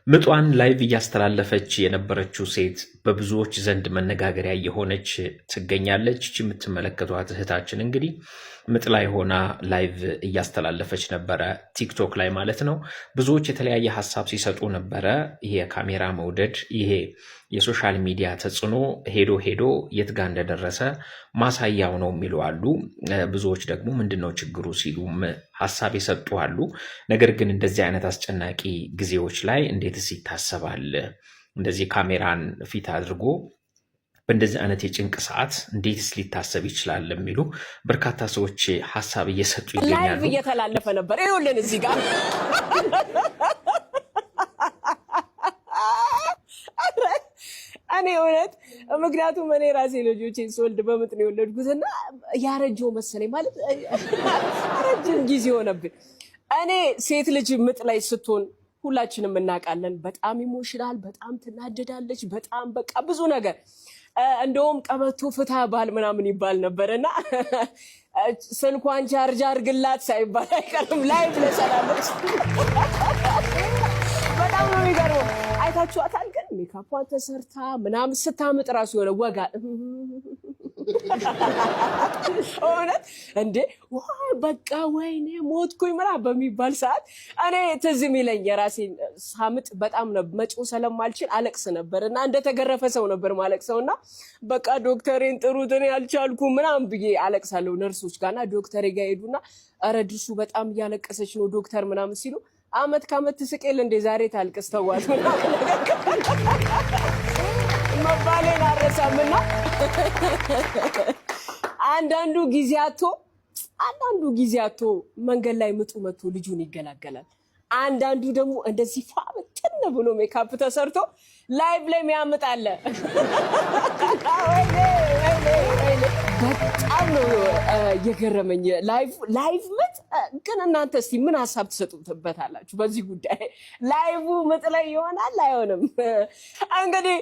ምጧን ላይቭ እያስተላለፈች የነበረችው ሴት በብዙዎች ዘንድ መነጋገሪያ የሆነች ትገኛለች። የምትመለከቷት እህታችን እንግዲህ ምጥ ላይ ሆና ላይቭ እያስተላለፈች ነበረ፣ ቲክቶክ ላይ ማለት ነው። ብዙዎች የተለያየ ሀሳብ ሲሰጡ ነበረ። ይሄ የካሜራ መውደድ፣ ይሄ የሶሻል ሚዲያ ተጽዕኖ ሄዶ የት ጋር እንደደረሰ ማሳያው ነው የሚሉ አሉ። ብዙዎች ደግሞ ምንድነው ችግሩ ሲሉም ሀሳብ የሰጡ አሉ። ነገር ግን እንደዚህ አይነት አስጨናቂ ጊዜዎች ላይ እንዴትስ ይታሰባል? እንደዚህ ካሜራን ፊት አድርጎ በእንደዚህ አይነት የጭንቅ ሰዓት እንዴትስ ሊታሰብ ይችላል የሚሉ በርካታ ሰዎች ሀሳብ እየሰጡ ይገኛሉ። ላይቭ እየተላለፈ ነበር። ይኸውልን እዚህ ጋር እኔ እውነት ምክንያቱም እኔ ራሴ ልጆቼን ስወልድ በምጥ ነው የወለድኩትና ያረጀው መሰለኝ ማለት ረጅም ጊዜ ሆነብን። እኔ ሴት ልጅ ምጥ ላይ ስትሆን ሁላችንም እናውቃለን። በጣም ኢሞሽናል፣ በጣም ትናደዳለች፣ በጣም በቃ ብዙ ነገር እንደውም ቀበቶ ፍታ ባል ምናምን ይባል ነበርና ስልኳን ቻርጅ አድርግላት ሳይባል አይቀርም ላይቭ ለሰላለች። በጣም ነው የሚገርመው። አይታችኋታል? ግን ሜካፑን ተሰርታ ምናምን ስታምጥ ራሱ የሆነ ወጋ እውነት እንዴ በቃ ወይኔ ሞትኩኝ ምናምን በሚባል ሰዓት እኔ ትዝ የሚለኝ የራሴን ሳምጥ በጣም መጮህ ስለማልችል አለቅስ ነበር እና እንደተገረፈ ሰው ነበር ማለቅሰውና በቃ ዶክተሬን ጥሩት እኔ አልቻልኩም ምናምን ብዬ አለቅሳለሁ። ነርሶች ጋርና ዶክተሬ ጋር ሄዱና ኧረ ድርሱ በጣም እያለቀሰች ነው ዶክተር ምናምን ሲሉ አመት ከአመት ትስቄል እንዴ ዛሬ ታልቅስ ተዋት መባሌን አረሳምና አንዳንዱ ጊዜ አቶ መንገድ ላይ ምጡ መጥቶ ልጁን ይገላገላል። አንዳንዱ ደግሞ እንደዚህ ፋብትን ብሎ ሜካፕ ተሰርቶ ላይቭ ላይ የሚያምጣለ። በጣም ነው የገረመኝ ላይቭ ምጥ። ግን እናንተ እስቲ ምን ሀሳብ ትሰጡበታላችሁ በዚህ ጉዳይ? ላይቭ ምጥ ላይ ይሆናል አይሆንም? እንግዲህ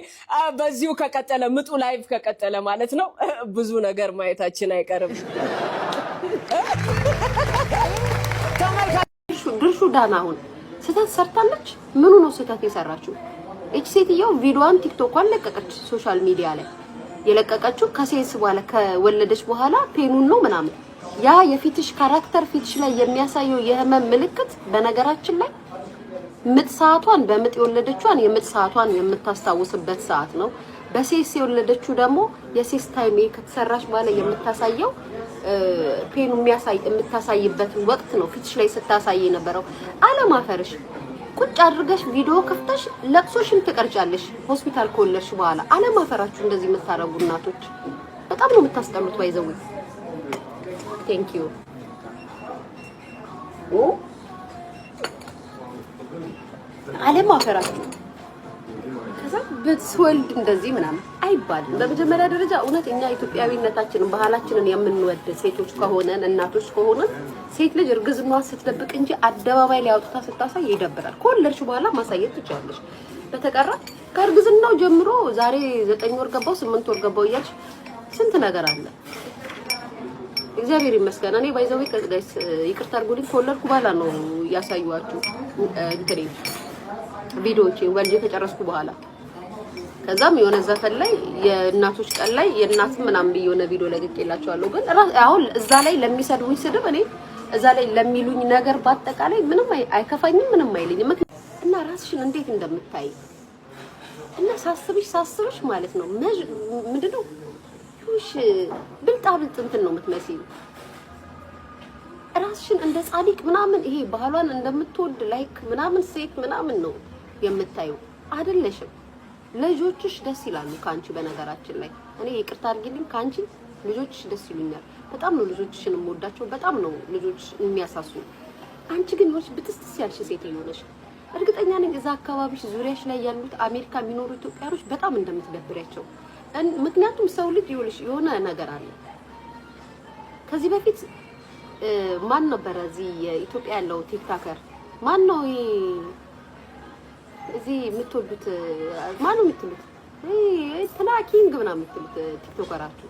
በዚሁ ከቀጠለ ምጡ ላይቭ ከቀጠለ ማለት ነው ብዙ ነገር ማየታችን አይቀርም። ድርሹ ዳናሁን ስህተት ሰርታለች። ምኑ ነው ስህተት የሰራችው? እቺ ሴትየው ቪዲዮዋን ቲክቶኳን ለቀቀች። ሶሻል ሚዲያ ላይ የለቀቀችው ከሴንስ በኋላ ከወለደች በኋላ ፔኑን ነው ምናምን። ያ የፊትሽ ካራክተር ፊትሽ ላይ የሚያሳየው የህመም ምልክት በነገራችን ላይ ምጥ ሰዓቷን በምጥ የወለደችዋን የምጥ ሰዓቷን የምታስታውስበት ሰዓት ነው። በሴስ የወለደችው ደግሞ የሴስ ታይም ከተሰራሽ በኋላ የምታሳየው ፔኑ የምታሳይበት ወቅት ነው። ፊትሽ ላይ ስታሳይ የነበረው አለማፈርሽ ቁጭ አድርገሽ ቪዲዮ ከፍተሽ ለቅሶሽን ትቀርጫለሽ። ሆስፒታል ከወለድሽ በኋላ አለማፈራችሁ እንደዚህ የምታረጉ እናቶች በጣም ነው የምታስጠሉት። ባይዘው ቴንክ ዩ አለማፈራችሁ ከዛ በትወልድ እንደዚህ ምናምን አይባልም። በመጀመሪያ ደረጃ እውነት እኛ ኢትዮጵያዊነታችንን ባህላችንን የምንወድ ሴቶች ከሆነን እናቶች ከሆነን ሴት ልጅ እርግዝናዋን ስትደብቅ እንጂ አደባባይ ላይ አውጥታ ስታሳይ ይደብራል። ከወለድሽ በኋላ ማሳየት ትችላለሽ። በተቀራ ከእርግዝናው ጀምሮ ዛሬ 9 ወር ገባው 8 ወር ገባው እያልሽ ስንት ነገር አለ። እግዚአብሔር ይመስገን። እኔ ባይዘው ጋይስ ይቅርታ አድርጉልኝ ከወለድኩ በኋላ ነው ያሳዩዋችሁ እንግዲህ ቪዲዮዎችን ወልጄ ከጨረስኩ በኋላ። ከዛም የሆነ ዘፈን ላይ የእናቶች ቀን ላይ የእናት ምናምን የሆነ ቪዲዮ ለቅቄላችኋለሁ። ግን አሁን እዛ ላይ ለሚሰድቡኝ ስድብ እኔ እዛ ላይ ለሚሉኝ ነገር በአጠቃላይ ምንም አይከፋኝም፣ ምንም አይልኝም። እና ራስሽን እንዴት እንደምታይ እና ሳስብሽ ማለት ነው ምንድነው ሹሽ ብልጣብልጥ እንትን ነው የምትመስይው። ራስሽን እንደ ጻድቅ ምናምን ይሄ ባህሏን እንደምትወድ ላይክ ምናምን ሴት ምናምን ነው የምታዩ አይደለሽም። ልጆችሽ ደስ ይላሉ ካንቺ። በነገራችን ላይ እኔ ይቅርታ አድርጊልኝ ካንቺ ልጆችሽ ደስ ይሉኛል። በጣም ነው ልጆችሽን የምወዳቸው። በጣም ነው ልጆች የሚያሳሱ። አንቺ ግን ወሽ ብትስጥስ ያልሽ ሴት ይሆነሽ እርግጠኛ ነኝ እዛ አካባቢሽ ዙሪያሽ ላይ ያሉት አሜሪካ የሚኖሩ ኢትዮጵያኖች በጣም እንደምትደብሪያቸው። ምክንያቱም ሰው ልጅ ይኸውልሽ የሆነ ነገር አለ። ከዚህ በፊት ማን ነበር እዚህ የኢትዮጵያ ያለው ቲክቶከር ማን ነው? እዚህ የምትወዱት ማን ነው የምትሉት? ትላኪንግ ምናምን የምትሉት ቲክቶከራችሁ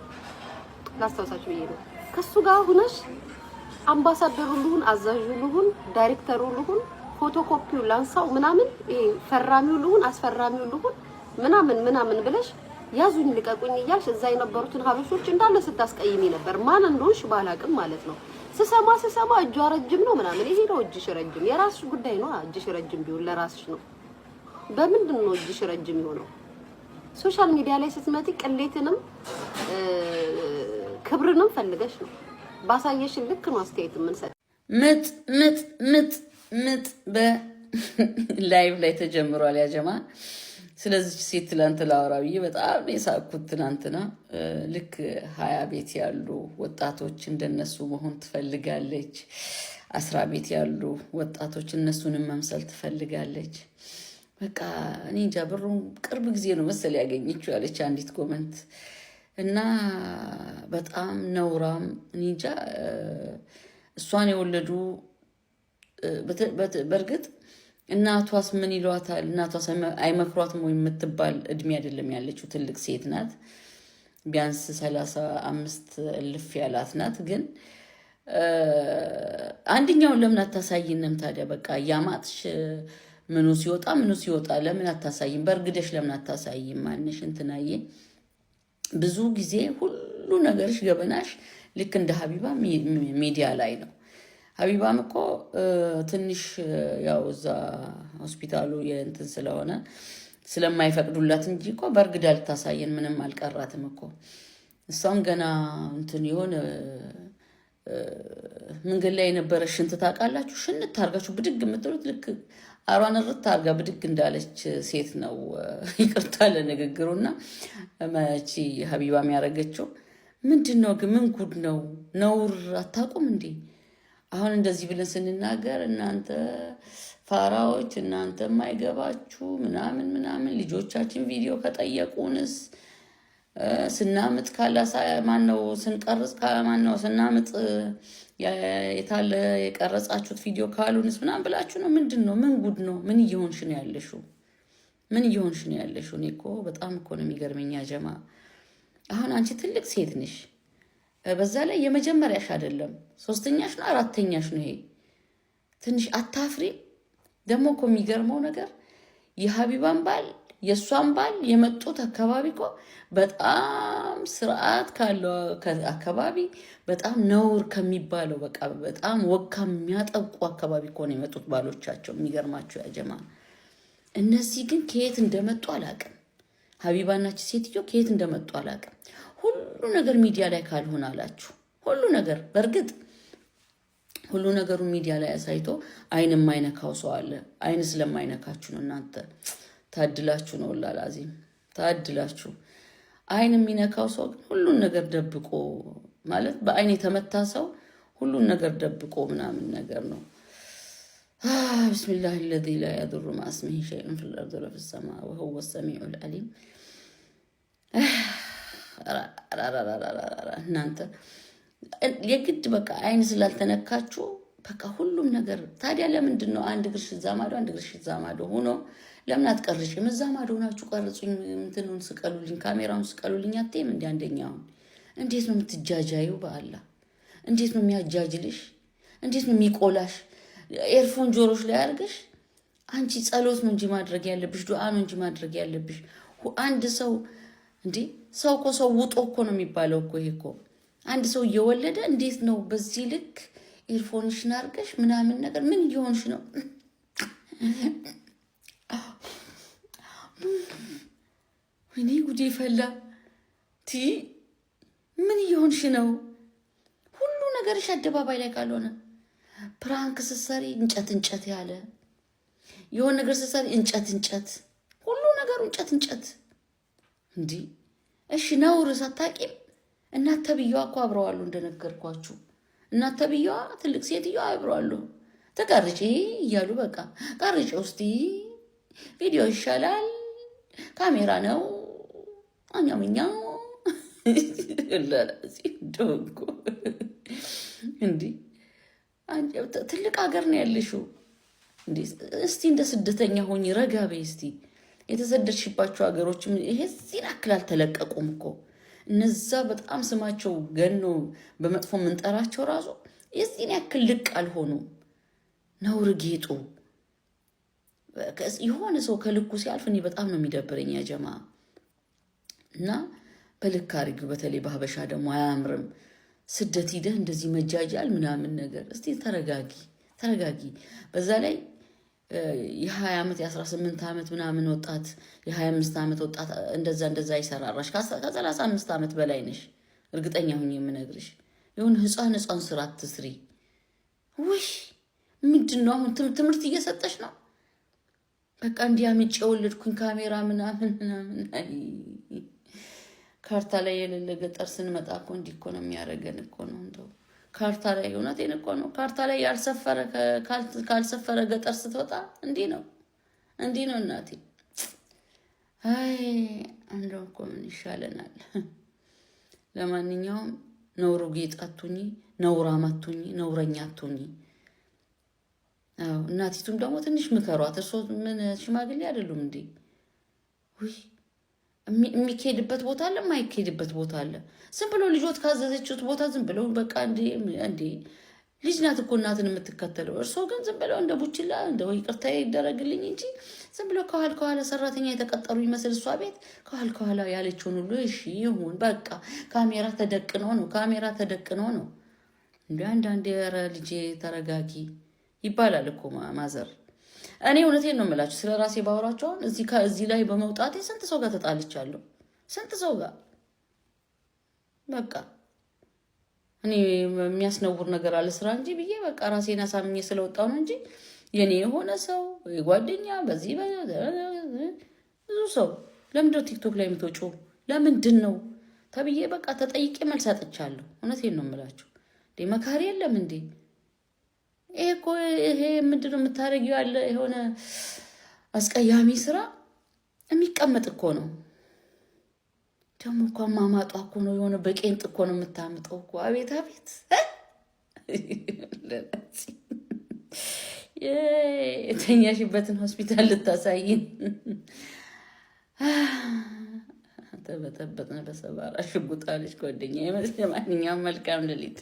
ላስታውሳችሁ ብዬ ነው። ከሱ ጋር ሆነሽ አምባሳደሩ ልሁን አዛዡ ልሁን ዳይሬክተሩ ልሁን ፎቶኮፒው ላንሳው ምናምን ፈራሚው ልሁን አስፈራሚው ልሁን ምናምን ብለሽ ያዙኝ ልቀቁኝ እያልሽ እዛ የነበሩትን ሀበሾች እንዳለ ስታስቀይሚ ነበር። ማን እንደሆንሽ ባላቅም ማለት ነው። ስሰማ እጇ ረጅም ነው ምናምን። ይሄ ነው እጅሽ ረጅም፣ የራስሽ ጉዳይ ነው። እጅሽ ረጅም ቢሆን ለራስሽ ነው። በምንድን ነው እጅሽ ረጅም የሆነው? ሶሻል ሚዲያ ላይ ስትመጪ ቅሌትንም ክብርንም ፈልገሽ ነው። ባሳየሽን ልክ ነው አስተያየት የምንሰጥ። ምጥ በላይቭ ላይ ተጀምሯል ያጀማ። ስለዚህ ሴት ትላንት ላወራ ብዬ በጣም የሳቅኩት ትናንትና። ልክ 20 ቤት ያሉ ወጣቶች እንደነሱ መሆን ትፈልጋለች። 10 ቤት ያሉ ወጣቶች እነሱንም መምሰል ትፈልጋለች። በቃ እኔ እንጃ ብሩን ቅርብ ጊዜ ነው መሰል ያገኘችው ያለች አንዲት ኮመንት እና በጣም ነውራም እኔ እንጃ እሷን የወለዱ በእርግጥ እናቷስ ምን ይሏታል? እናቷስ አይመክሯትም ወይ የምትባል እድሜ አይደለም ያለችው። ትልቅ ሴት ናት። ቢያንስ 35 እልፍ ያላት ናት። ግን አንደኛውን ለምን አታሳይንም ታዲያ? በቃ ያማጥሽ ምኑ ሲወጣ ለምን አታሳይም? በእርግደሽ ለምን አታሳይም? ማንሽ እንትናዬ ብዙ ጊዜ ሁሉ ነገርሽ ገበናሽ ልክ እንደ ሀቢባ ሚዲያ ላይ ነው። ሀቢባም እኮ ትንሽ ያው እዛ ሆስፒታሉ የእንትን ስለሆነ ስለማይፈቅዱላት እንጂ እኮ በእርግዳ ልታሳየን ምንም አልቀራትም እኮ። እሷም ገና እንትን የሆነ መንገድ ላይ የነበረ ሽንት ታውቃላችሁ? ሽንት ታርጋችሁ ብድግ የምትሉት ልክ አሯን ርት ታርጋ ብድግ እንዳለች ሴት ነው። ይቅርታ ለንግግሩና መቺ ሀቢባም ያደረገችው ምንድን ነው ግን? ምን ጉድ ነው? ነውር አታውቁም እንዴ? አሁን እንደዚህ ብለን ስንናገር እናንተ ፋራዎች፣ እናንተ የማይገባችሁ ምናምን ልጆቻችን ቪዲዮ ከጠየቁንስ ስናምጥ ካላሳ ማነው ስንቀርጽ ማነው ስናምጥ የታለ የቀረጻችሁት ቪዲዮ ካሉንስ ምናምን ብላችሁ ነው። ምንድን ነው? ምን ጉድ ነው? ምን እየሆንሽ ነው ያለሽው? እኔ እኮ በጣም እኮ ነው የሚገርመኝ ጀማ። አሁን አንቺ ትልቅ ሴት ነሽ። በዛ ላይ የመጀመሪያሽ አይደለም 3ኛሽ ነው 4ኛሽ ነው። ይሄ ትንሽ አታፍሪ? ደግሞ እኮ የሚገርመው ነገር የሀቢባን ባል የሷን ባል የመጡት አካባቢ እኮ በጣም ስርዓት ካለው አካባቢ በጣም ነውር ከሚባለው በቃ በጣም ወግ ከሚያጠቁ አካባቢ እኮ ነው የመጡት ባሎቻቸው። የሚገርማቸው ያጀማ። እነዚህ ግን ከየት እንደመጡ አላውቅም። ሀቢባናች ሴትዮ ከየት እንደመጡ አላውቅም። ሁሉ ነገር ሚዲያ ላይ ካልሆነ አላችሁ። ሁሉ ነገር በእርግጥ ሁሉ ነገሩ ሚዲያ ላይ አሳይቶ አይን የማይነካው ሰው አለ። አይን ስለማይነካችሁ ነው እናንተ ታድላችሁ ነው። ላላዚም ታድላችሁ። አይን የሚነካው ሰው ግን ሁሉን ነገር ደብቆ ማለት በአይን የተመታ ሰው ሁሉን ነገር ደብቆ ምናምን ነገር ነው። ቢስሚላህ الذي لا يضر مع اسمه شيء في الارض ولا في السماء وهو السميع العليم። እናንተ የግድ በቃ አይን ስላልተነካችሁ በቃ ሁሉም ነገር ታዲያ ለምንድን ነው አንድ ግርሽ ዛማዶ አንድ ግርሽ ዛማዶ ሆኖ ለምን አትቀርጭም? እዛ ማዶ ናችሁ ቀርጹኝ፣ እንትኑን ስቀሉልኝ፣ ካሜራውን ስቀሉልኝ አትይም እንዴ? አንደኛውን እንዴት ነው የምትጃጃዩ? በአላህ እንዴት ነው የሚያጃጅልሽ? እንዴት ነው የሚቆላሽ? ኤርፎን ጆሮሽ ላይ አድርገሽ አንቺ ጸሎት ነው እንጂ ማድረግ ያለብሽ፣ ዱዓ ነው እንጂ ማድረግ ያለብሽ። አንድ ሰው እንዴ ሰው እኮ ሰው ውጦ እኮ ነው የሚባለው እኮ። ይሄ እኮ አንድ ሰው እየወለደ እንዴት ነው በዚህ ልክ ኤርፎንሽን አድርገሽ ምናምን ነገር ምን እየሆንሽ ነው? ወይኔ ጉዴ ፈላ። ምን እየሆንሽ ነው? ሁሉ ነገርሽ አደባባይ ላይ ካልሆነ ፕራንክ ስትሰሪ እንጨት ያለ የሆነ ነገር ስትሰሪ እንጨት ሁሉ ነገሩ እንጨት እንዴ። እሺ ነውር ሳታቂም እናት ተብዬዋ እኮ አብረዋሉ። እንደነገርኳችሁ እናት ተብዬዋ ትልቅ ሴትዮዋ አብረዋሉ። ተቀርጪ እያሉ በቃ ቀርጪ ውስጥ ቪዲዮ ይሻላል፣ ካሜራ ነው አኛው ዶንጎ እንዴ። ትልቅ ሀገር ነው ያለሽው እንዴ። እስቲ እንደ ስደተኛ ሆኚ ረጋ በይ እስቲ። የተሰደድሽባቸው ሀገሮችም ይሄ እዚህ ያክል አልተለቀቁም እኮ። እነዛ በጣም ስማቸው ገኖ በመጥፎ የምንጠራቸው ራሱ የዚህን ያክል ልቅ አልሆኑም። ነውር ጌጡ የሆነ ሰው ከልኩ ሲያልፍ እኔ በጣም ነው የሚደብረኝ ያ ጀማ። እና በልክ አድርጊው። በተለይ በሀበሻ ደግሞ አያምርም። ስደት ሂደህ እንደዚህ መጃጃል ምናምን ነገር። እስቲ ተረጋጊ። በዛ ላይ የ20 ዓመት የ18 ዓመት ምናምን ወጣት የ25 ዓመት ወጣት እንደዛ ይሰራራሽ። ከ35 ዓመት በላይ ነሽ እርግጠኛ ሁኝ የምነግርሽ። የሆነ ህፃን ስራ አትስሪ። ውይ ምንድን ነው አሁን ትምህርት እየሰጠሽ ነው? በቃ እንዲህ አምጬ የወለድኩኝ ካሜራ ምናምን ካርታ ላይ የሌለ ገጠር ስንመጣ እኮ እንዲህ እኮ ነው የሚያደርገን እኮ ነው። እንደው ካርታ ላይ እውነቴን እኮ ነው። ካርታ ላይ ካልሰፈረ ገጠር ስትወጣ እንዲህ ነው እናቴ። አይ እንደው እኮ ምን ይሻለናል? ለማንኛውም ነውሩ ጌጥ አትሁኚ፣ ነውራም አትሁኚ፣ ነውረኛ አትሁኚ። እናቲቱም ደግሞ ትንሽ ምከሯት። እርሶ ምን ሽማግሌ አይደሉም እንዴ? ውይ የሚካሄድበት ቦታ አለ፣ የማይካሄድበት ቦታ አለ። ዝም ብሎ ልጆት ካዘዘችሁት ቦታ ዝም ብለው በቃ እንዴ ልጅ ናት እኮ እናትን የምትከተለው። እርሶ ግን ዝም ብለው እንደ ቡችላ እንደው ይቅርታ ይደረግልኝ እንጂ ዝም ብለው ከኋላ ሰራተኛ የተቀጠሩ ይመስል እሷ ቤት ከኋላ ያለችውን ሁሉ እሺ ይሁን በቃ ካሜራ ተደቅኖ ነው። እንደ አንዳንድ ኧረ ልጄ ተረጋጊ ይባላል እኮ ማዘር። እኔ እውነቴን ነው የምላችሁ። ስለ ራሴ ባወራችሁ አሁን እዚህ ላይ በመውጣቴ ስንት ሰው ጋር ተጣልቻለሁ። ስንት ሰው ጋር በቃ እኔ የሚያስነውር ነገር አለ ስራ እንጂ ብዬ በቃ ራሴን አሳምኜ ስለወጣሁ ነው እንጂ የኔ የሆነ ሰው ጓደኛ በዚህ ብዙ ሰው ለምንድነው ቲክቶክ ላይ የምትወጪው ለምንድን ነው ተብዬ በቃ ተጠይቄ መልስ አጥቻለሁ። እውነቴን ነው የምላችሁ። መካሪ የለም እንዴ? ይሄ ምንድን ነው የምታደርጊው? ያለ የሆነ አስቀያሚ ስራ የሚቀመጥ እኮ ነው። ደግሞ እኮ ማማጧ እኮ ነው የሆነ በቄንጥ እኮ ነው የምታምጠው እኮ። አቤት የተኛሽበትን ሆስፒታል ልታሳይን ተበጠበጥን በሰባራ ሽጉጣለች ጓደኛ። ማንኛውም መልካም ሌሊት።